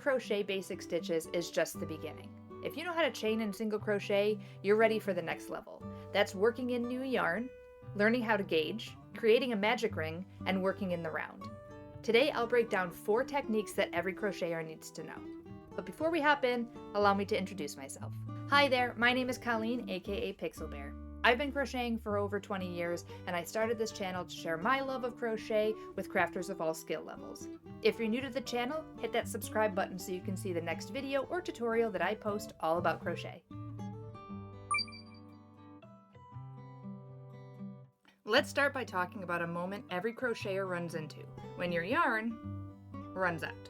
crochet basic stitches is just the beginning. If you know how to chain and single crochet, you're ready for the next level. That's working in new yarn, learning how to gauge, creating a magic ring, and working in the round. Today I'll break down 4 techniques that every crocheter needs to know. But before we hop in, allow me to introduce myself. Hi there, my name is Colleen, aka Pixel Bear. I've been crocheting for over 20 years, and I started this channel to share my love of crochet with crafters of all skill levels. If you're new to the channel, hit that subscribe button so you can see the next video or tutorial that I post all about crochet. Let's start by talking about a moment every crocheter runs into, when your yarn runs out.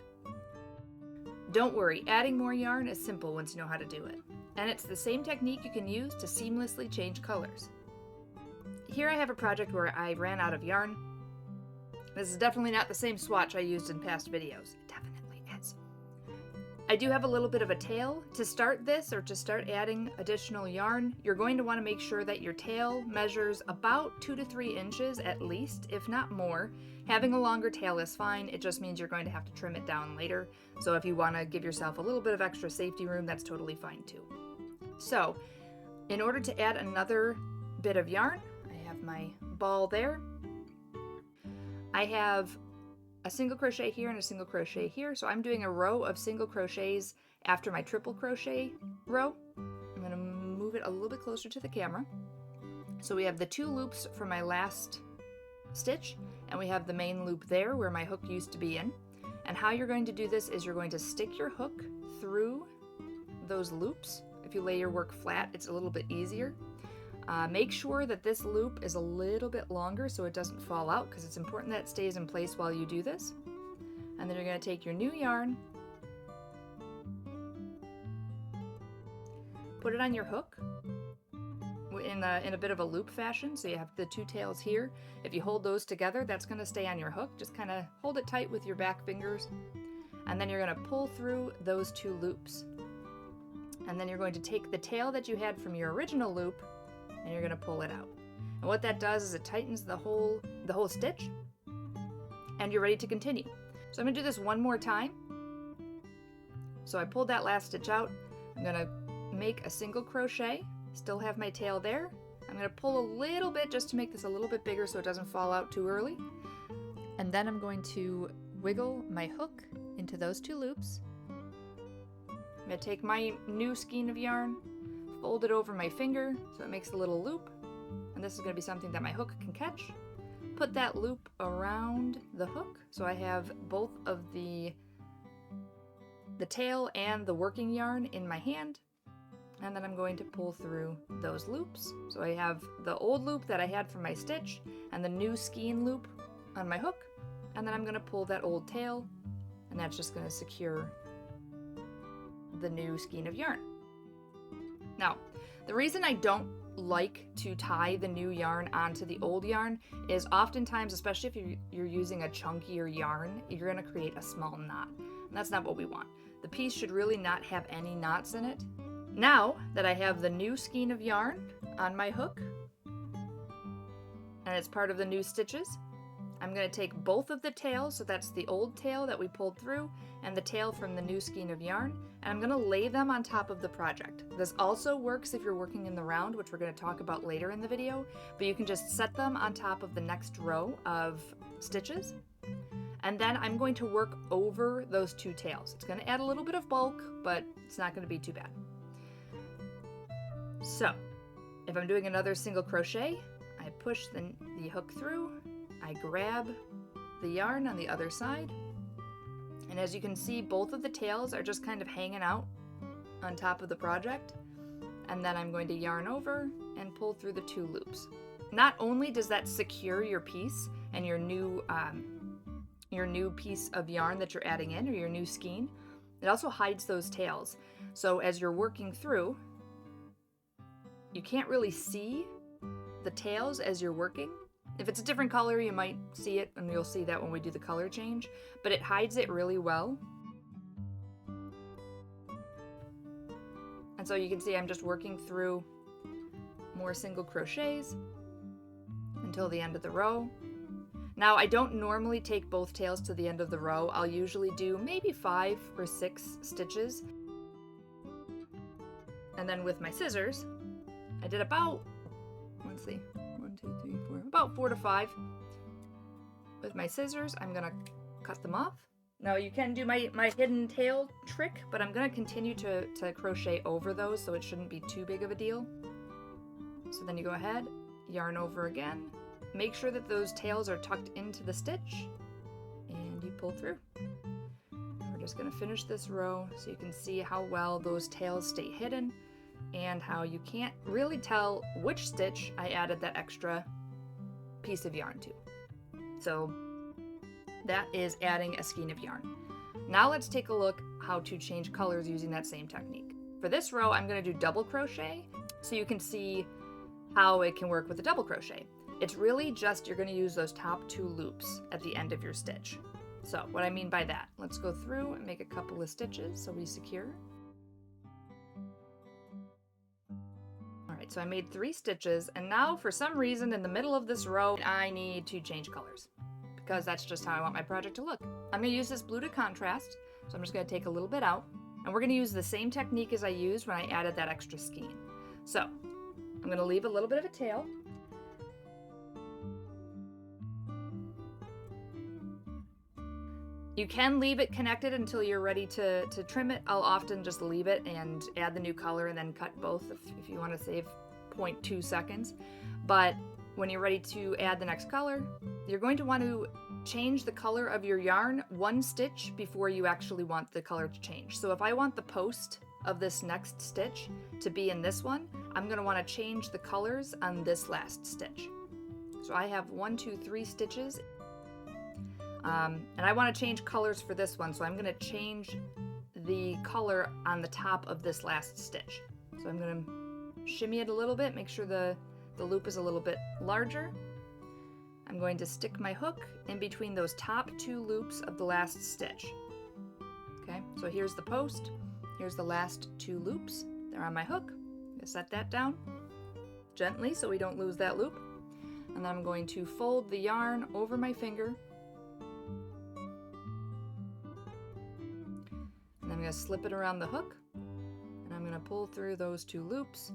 Don't worry, adding more yarn is simple once you know how to do it. And it's the same technique you can use to seamlessly change colors. Here I have a project where I ran out of yarn. This is definitely not the same swatch I used in past videos. It definitely is. I do have a little bit of a tail. To start this or to start adding additional yarn, you're going to want to make sure that your tail measures about 2 to 3 inches at least, if not more. Having a longer tail is fine, it just means you're going to have to trim it down later. So if you want to give yourself a little bit of extra safety room, that's totally fine too. So, in order to add another bit of yarn, I have my ball there. I have a single crochet here and a single crochet here, so I'm doing a row of single crochets after my triple crochet row. I'm going to move it a little bit closer to the camera. So we have the 2 loops for my last stitch, and we have the main loop there where my hook used to be in. And how you're going to do this is you're going to stick your hook through those loops. If you lay your work flat, it's a little bit easier. Make sure that this loop is a little bit longer so it doesn't fall out, because it's important that it stays in place while you do this. And then you're going to take your new yarn, put it on your hook in a bit of a loop fashion, so you have the 2 tails here. If you hold those together, that's going to stay on your hook. Just kind of hold it tight with your back fingers, and then you're going to pull through those 2 loops. And then you're going to take the tail that you had from your original loop and you're going to pull it out. And what that does is it tightens the whole stitch, and you're ready to continue. So I'm going to do this one more time. So I pulled that last stitch out. I'm going to make a single crochet, still have my tail there. I'm going to pull a little bit just to make this a little bit bigger so it doesn't fall out too early. And then I'm going to wiggle my hook into those 2 loops. I'm going to take my new skein of yarn, fold it over my finger so it makes a little loop, and this is going to be something that my hook can catch. Put that loop around the hook so I have both of the tail and the working yarn in my hand, and then I'm going to pull through those loops. So I have the old loop that I had for my stitch and the new skein loop on my hook, and then I'm going to pull that old tail, and that's just going to secure the new skein of yarn. Now, the reason I don't like to tie the new yarn onto the old yarn is oftentimes, especially if you're using a chunkier yarn, you're going to create a small knot. And that's not what we want. The piece should really not have any knots in it. Now that I have the new skein of yarn on my hook, and it's part of the new stitches, I'm going to take both of the tails, so that's the old tail that we pulled through and the tail from the new skein of yarn, and I'm going to lay them on top of the project. This also works if you're working in the round, which we're going to talk about later in the video, but you can just set them on top of the next row of stitches, and then I'm going to work over those 2 tails. It's going to add a little bit of bulk, but it's not going to be too bad. So, if I'm doing another single crochet, I push the hook through, I grab the yarn on the other side, and as you can see, both of the tails are just kind of hanging out on top of the project, and then I'm going to yarn over and pull through the 2 loops. Not only does that secure your piece and your new piece of yarn that you're adding in, or your new skein, it also hides those tails. So as you're working through, you can't really see the tails as you're working. If it's a different color, you might see it, and you'll see that when we do the color change, but it hides it really well. And so you can see I'm just working through more single crochets until the end of the row. Now, I don't normally take both tails to the end of the row. I'll usually do maybe 5 or 6 stitches. And then with my scissors, I did about, let's see, 1, 2, 3, 4, about 4 to 5. With my scissors, I'm gonna cut them off. Now you can do my hidden tail trick, but I'm gonna continue to crochet over those, so it shouldn't be too big of a deal. So then you go ahead, yarn over again, make sure that those tails are tucked into the stitch, and you pull through. We're just gonna finish this row so you can see how well those tails stay hidden and how you can't really tell which stitch I added that extra piece of yarn to. So that is adding a skein of yarn. Now let's take a look how to change colors using that same technique. For this row, I'm gonna do double crochet so you can see how it can work with a double crochet. It's really just, you're gonna use those top 2 loops at the end of your stitch. So what I mean by that, let's go through and make a couple of stitches so we secure. All right, so I made 3 stitches, and now for some reason in the middle of this row, I need to change colors because that's just how I want my project to look. I'm gonna use this blue to contrast, so I'm just gonna take a little bit out, and we're gonna use the same technique as I used when I added that extra skein. So I'm gonna leave a little bit of a tail. You can leave it connected until you're ready to trim it. I'll often just leave it and add the new color and then cut both if you want to save 0.2 seconds. But when you're ready to add the next color, you're going to want to change the color of your yarn 1 stitch before you actually want the color to change. So if I want the post of this next stitch to be in this one, I'm going to want to change the colors on this last stitch. So I have 1, 2, 3 stitches. And I want to change colors for this one, so I'm going to change the color on the top of this last stitch. So I'm going to shimmy it a little bit, make sure the loop is a little bit larger. I'm going to stick my hook in between those top 2 loops of the last stitch. Okay, so here's the post, here's the last 2 loops. They're on my hook. I'm going to set that down gently so we don't lose that loop. And then I'm going to fold the yarn over my finger. I'm going to slip it around the hook, and I'm going to pull through those 2 loops,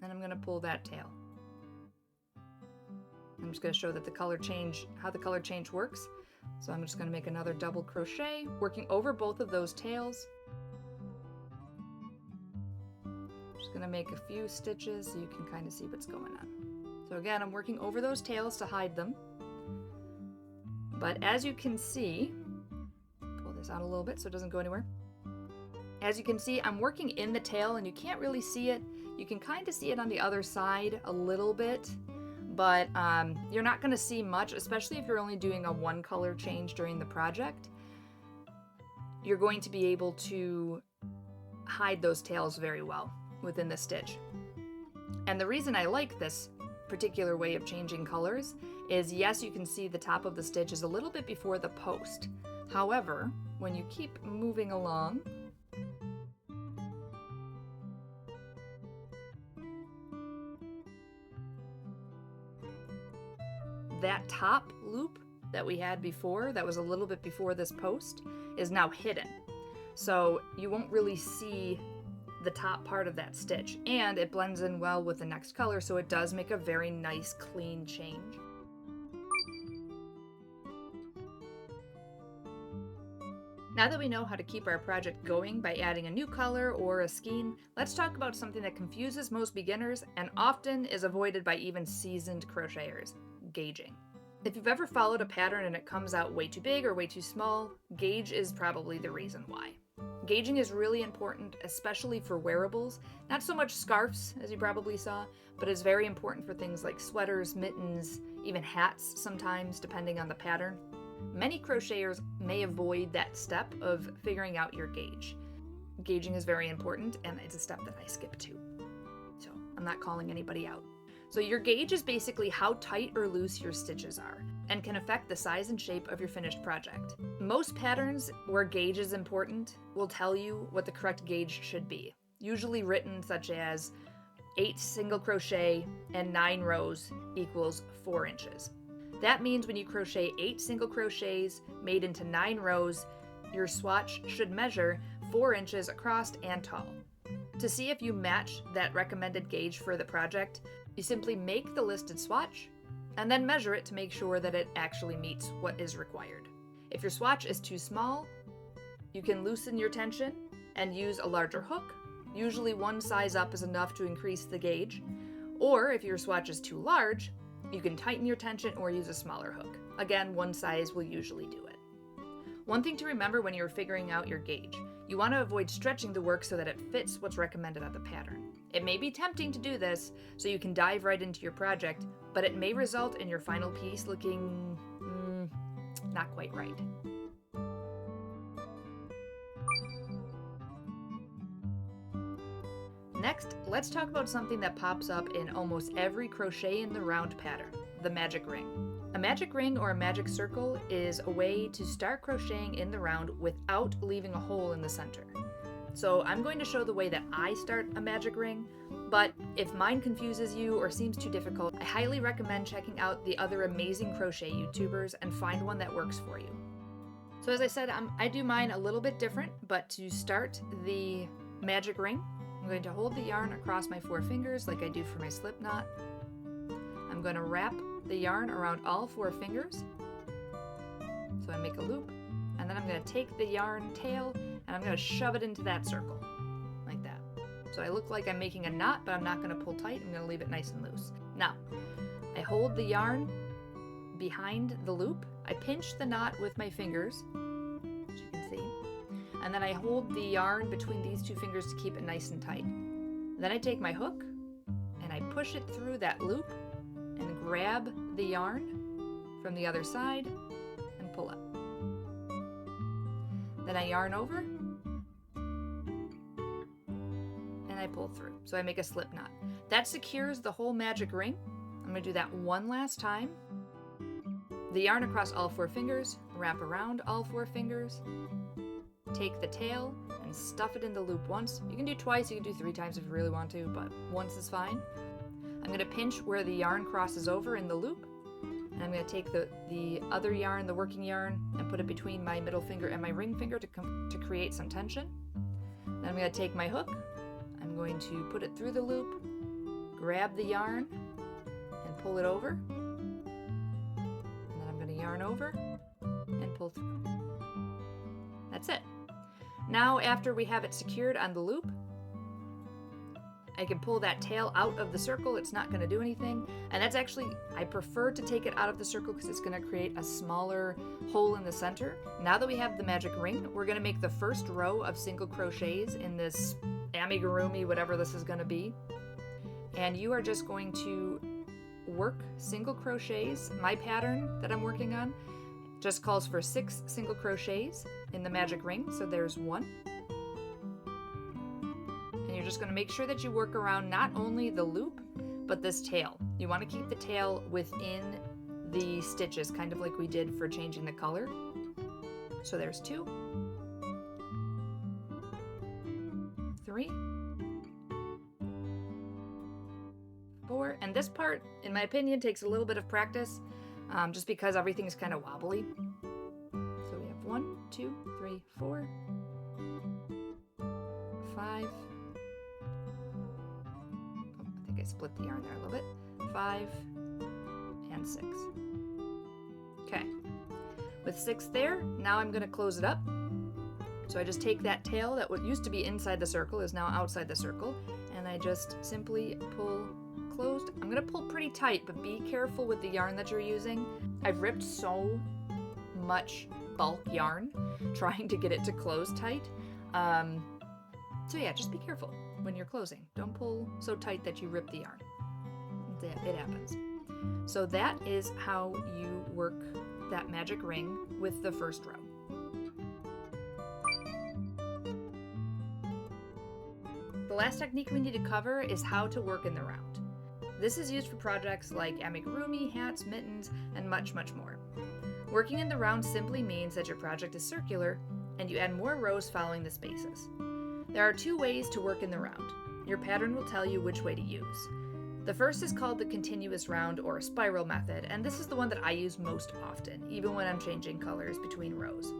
and I'm going to pull that tail. I'm just going to show that how the color change works. So I'm just going to make another double crochet, working over both of those tails. Just going to make a few stitches so you can kind of see what's going on. So again, I'm working over those tails to hide them. But as you can see, out a little bit so it doesn't go anywhere. As you can see, I'm working in the tail and you can't really see it. You can kind of see it on the other side a little bit, but you're not going to see much, especially if you're only doing a 1 color change during the project. You're going to be able to hide those tails very well within the stitch. And the reason I like this particular way of changing colors is, yes, you can see the top of the stitch is a little bit before the post. However, when you keep moving along, that top loop that we had before, that was a little bit before this post, is now hidden. So you won't really see the top part of that stitch, and it blends in well with the next color, so it does make a very nice, clean change. Now that we know how to keep our project going by adding a new color or a skein, let's talk about something that confuses most beginners and often is avoided by even seasoned crocheters: gauging. If you've ever followed a pattern and it comes out way too big or way too small, gauge is probably the reason why. Gauging is really important, especially for wearables. Not so much scarves, as you probably saw, but it's very important for things like sweaters, mittens, even hats sometimes, depending on the pattern. Many crocheters may avoid that step of figuring out your gauge. Gauging is very important, and it's a step that I skip too. So I'm not calling anybody out. So your gauge is basically how tight or loose your stitches are, and can affect the size and shape of your finished project. Most patterns where gauge is important will tell you what the correct gauge should be, usually written such as 8 single crochet and 9 rows equals 4 inches. That means when you crochet 8 single crochets made into 9 rows, your swatch should measure 4 inches across and tall. To see if you match that recommended gauge for the project, you simply make the listed swatch and then measure it to make sure that it actually meets what is required. If your swatch is too small, you can loosen your tension and use a larger hook. Usually one size up is enough to increase the gauge. Or if your swatch is too large, you can tighten your tension or use a smaller hook. Again, one size will usually do it. One thing to remember when you're figuring out your gauge, you want to avoid stretching the work so that it fits what's recommended on the pattern. It may be tempting to do this so you can dive right into your project, but it may result in your final piece looking not quite right. Next, let's talk about something that pops up in almost every crochet in the round pattern, the magic ring. A magic ring or a magic circle is a way to start crocheting in the round without leaving a hole in the center. So I'm going to show the way that I start a magic ring, but if mine confuses you or seems too difficult, I highly recommend checking out the other amazing crochet YouTubers and find one that works for you. So as I said, I do mine a little bit different, but to start the magic ring, I'm going to hold the yarn across my 4 fingers like I do for my slip knot. I'm going to wrap the yarn around all 4 fingers. So I make a loop, and then I'm going to take the yarn tail and I'm going to shove it into that circle, like that. So I look like I'm making a knot, but I'm not going to pull tight. I'm going to leave it nice and loose. Now, I hold the yarn behind the loop. I pinch the knot with my fingers, as you can see. And then I hold the yarn between these 2 fingers to keep it nice and tight. Then I take my hook and I push it through that loop and grab the yarn from the other side and pull up. Then I yarn over and I pull through. So I make a slip knot. That secures the whole magic ring. I'm going to do that one last time. The yarn across all 4 fingers, wrap around all 4 fingers, take the tail and stuff it in the loop once. You can do twice, you can do 3 times if you really want to, but once is fine. I'm going to pinch where the yarn crosses over in the loop, and I'm going to take the other yarn, the working yarn, and put it between my middle finger and my ring finger to create some tension. Then I'm going to take my hook, I'm going to put it through the loop, grab the yarn, and pull it over. And then I'm going to yarn over and pull through. That's it. Now, after we have it secured on the loop, I can pull that tail out of the circle. It's not going to do anything. And that's actually, I prefer to take it out of the circle because it's going to create a smaller hole in the center. Now that we have the magic ring, we're going to make the first row of single crochets in this amigurumi, whatever this is going to be. And you are just going to work single crochets. My pattern that I'm working on just calls for 6 single crochets in the magic ring. So there's 1. And you're just going to make sure that you work around not only the loop, but this tail. You want to keep the tail within the stitches, kind of like we did for changing the color. So there's 2, 3, 4, and this part, in my opinion, takes a little bit of practice, just because everything is kind of wobbly. So we have 1, 2, 3, 4, 5. I think I split the yarn there a little bit. 5 and 6. Okay. With 6 there, now I'm going to close it up. So I just take that tail that what used to be inside the circle is now outside the circle, and I just simply pull closed. I'm going to pull pretty tight, but be careful with the yarn that you're using. I've ripped so much bulk yarn trying to get it to close tight. So yeah, just be careful when you're closing. Don't pull so tight that you rip the yarn. It happens. So that is how you work that magic ring with the first row. The last technique we need to cover is how to work in the round. This is used for projects like amigurumi, hats, mittens, and much, much more. Working in the round simply means that your project is circular and you add more rows following the spaces. There are 2 ways to work in the round. Your pattern will tell you which way to use. The first is called the continuous round or spiral method, and this is the one that I use most often, even when I'm changing colors between rows.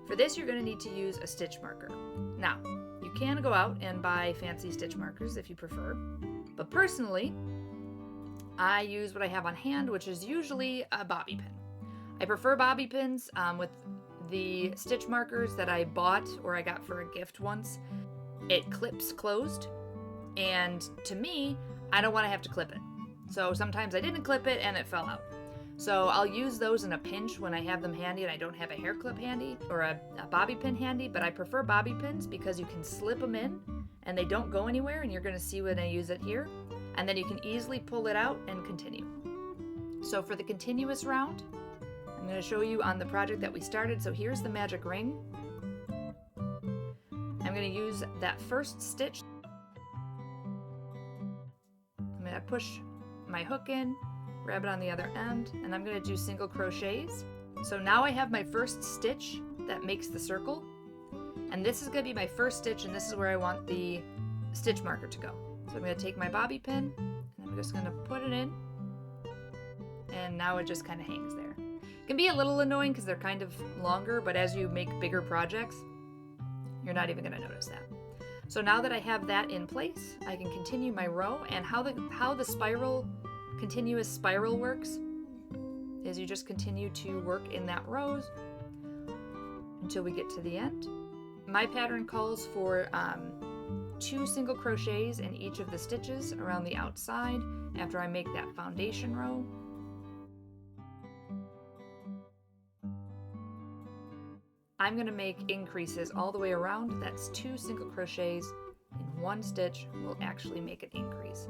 For this, you're going to need to use a stitch marker. Now, you can go out and buy fancy stitch markers if you prefer, but personally, I use what I have on hand, which is usually a bobby pin. I prefer bobby pins with the stitch markers that I bought or I got for a gift once. It clips closed, and to me, I don't want to have to clip it. So sometimes I didn't clip it and it fell out. So I'll use those in a pinch when I have them handy and I don't have a hair clip handy or a bobby pin handy, but I prefer bobby pins because you can slip them in and they don't go anywhere, and you're going to see when I use it here. And then you can easily pull it out and continue. So for the continuous round, I'm going to show you on the project that we started. So here's the magic ring. I'm going to use that first stitch. I'm going to push my hook in, grab it on the other end, and I'm going to do single crochets. So now I have my first stitch that makes the circle, and this is going to be my first stitch, and this is where I want the stitch marker to go. So I'm going to take my bobby pin, and I'm just going to put it in, and now it just kind of hangs there. It can be a little annoying because they're kind of longer, but as you make bigger projects, you're not even going to notice that. So now that I have that in place, I can continue my row, and how the continuous spiral works is you just continue to work in that rows until we get to the end. My pattern calls for 2 single crochets in each of the stitches around the outside after I make that foundation row. I'm going to make increases all the way around. That's 2 single crochets in 1 stitch will actually make an increase.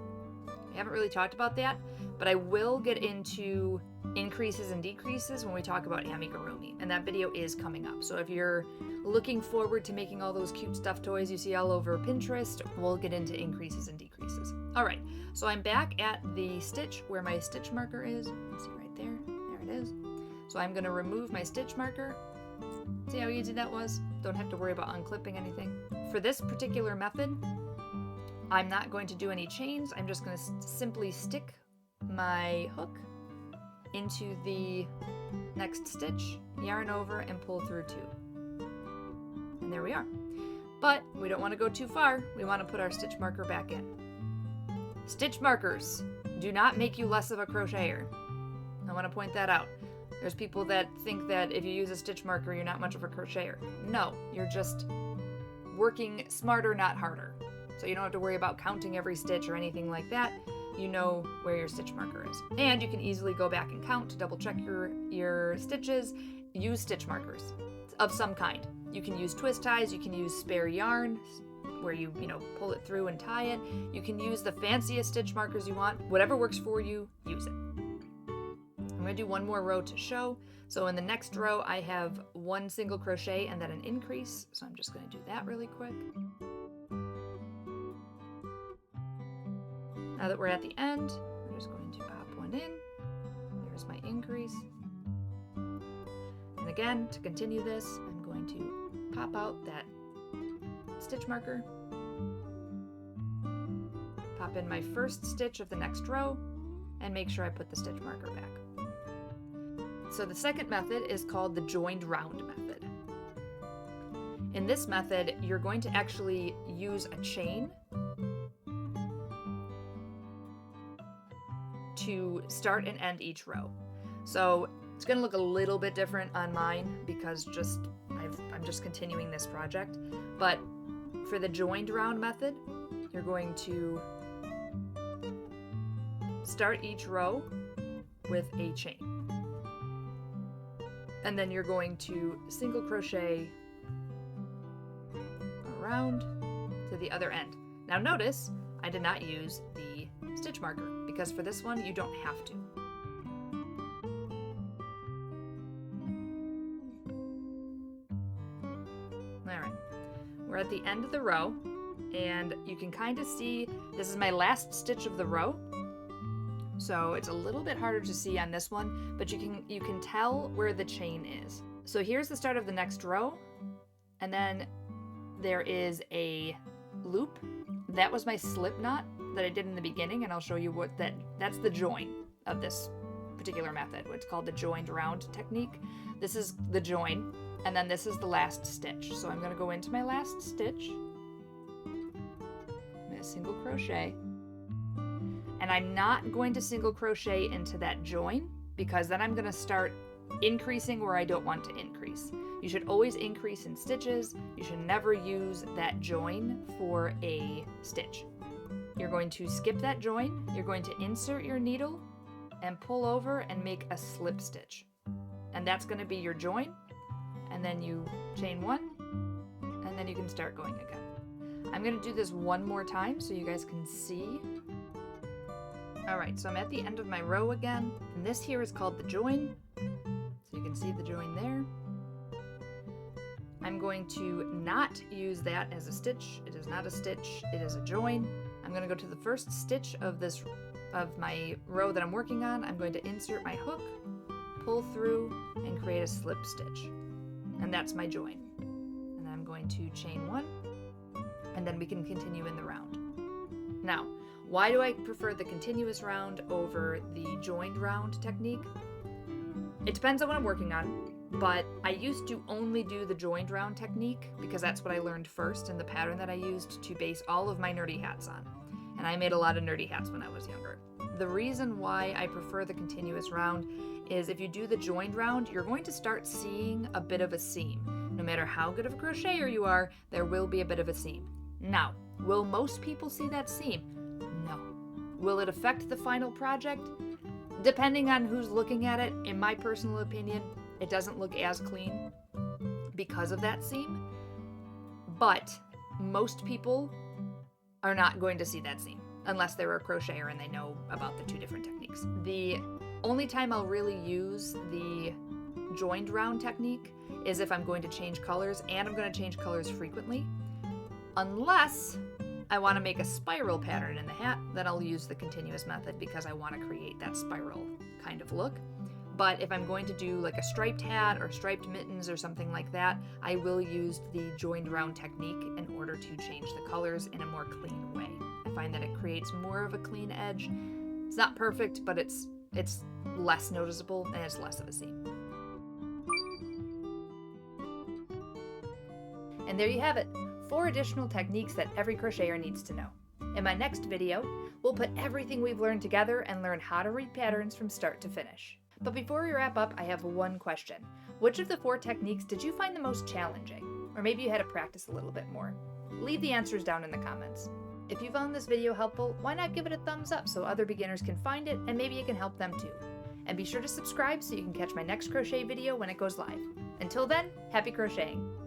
I haven't really talked about that, but I will get into increases and decreases when we talk about amigurumi, and that video is coming up. So if you're looking forward to making all those cute stuffed toys you see all over Pinterest, we'll get into increases and decreases. All right, so I'm back at the stitch where my stitch marker is. You can see right there. There it is. So I'm going to remove my stitch marker. See how easy that was? Don't have to worry about unclipping anything. For this particular method, I'm not going to do any chains. I'm just going to simply stick my hook into the next stitch, yarn over, and pull through 2. And there we are. But we don't want to go too far. We want to put our stitch marker back in. Stitch markers do not make you less of a crocheter. I want to point that out. There's people that think that if you use a stitch marker, you're not much of a crocheter. No, you're just working smarter, not harder. So you don't have to worry about counting every stitch or anything like that. You know where your stitch marker is. And you can easily go back and count to double check your stitches. Use stitch markers of some kind. You can use twist ties, you can use spare yarn where you pull it through and tie it. You can use the fanciest stitch markers you want. Whatever works for you, use it. I'm going to do one more row to show. So in the next row, I have 1 single crochet and then an increase. So I'm just going to do that really quick. Now that we're at the end, I'm just going to pop one in. There's my increase. And again, to continue this, I'm going to pop out that stitch marker, pop in my first stitch of the next row, and make sure I put the stitch marker back. So the second method is called the joined round method. In this method, you're going to actually use a chain to start and end each row. So it's going to look a little bit different on mine because I'm just continuing this project. But for the joined round method, you're going to start each row with a chain. And then you're going to single crochet around to the other end. Now notice, I did not use the stitch marker because for this one, you don't have to. All right, we're at the end of the row and you can kind of see, this is my last stitch of the row. So it's a little bit harder to see on this one, but you can tell where the chain is. So here's the start of the next row, and then there is a loop. That was my slip knot. that I did in the beginning, and I'll show you that's the join of this particular method. It's called the joined round technique. This is the join, and then this is the last stitch. So I'm going to go into my last stitch, I'm going to single crochet, and I'm not going to single crochet into that join because then I'm going to start increasing where I don't want to increase. You should always increase in stitches. You should never use that join for a stitch. You're going to skip that join, you're going to insert your needle and pull over and make a slip stitch. And that's going to be your join, and then you chain one, and then you can start going again. I'm going to do this one more time so you guys can see. Alright, so I'm at the end of my row again, and this here is called the join. So you can see the join there. I'm going to not use that as a stitch. It is not a stitch, it is a join. I'm going to go to the first stitch of my row that I'm working on. I'm going to insert my hook, pull through, and create a slip stitch. And that's my join. And I'm going to chain one, and then we can continue in the round. Now, why do I prefer the continuous round over the joined round technique? It depends on what I'm working on. But I used to only do the joined round technique because that's what I learned first and the pattern that I used to base all of my nerdy hats on. And I made a lot of nerdy hats when I was younger. The reason why I prefer the continuous round is if you do the joined round, you're going to start seeing a bit of a seam. No matter how good of a crocheter you are, there will be a bit of a seam. Now, will most people see that seam? No. Will it affect the final project? Depending on who's looking at it, in my personal opinion, it doesn't look as clean because of that seam, but most people are not going to see that seam unless they're a crocheter and they know about the two different techniques. The only time I'll really use the joined round technique is if I'm going to change colors, and I'm going to change colors frequently. Unless I want to make a spiral pattern in the hat, then I'll use the continuous method because I want to create that spiral kind of look. But if I'm going to do like a striped hat or striped mittens or something like that, I will use the joined round technique in order to change the colors in a more clean way. I find that it creates more of a clean edge. It's not perfect, but it's less noticeable and it's less of a seam. And there you have it, 4 additional techniques that every crocheter needs to know. In my next video, we'll put everything we've learned together and learn how to read patterns from start to finish. But before we wrap up, I have one question. Which of the 4 techniques did you find the most challenging? Or maybe you had to practice a little bit more? Leave the answers down in the comments. If you found this video helpful, why not give it a thumbs up so other beginners can find it and maybe it can help them too. And be sure to subscribe so you can catch my next crochet video when it goes live. Until then, happy crocheting!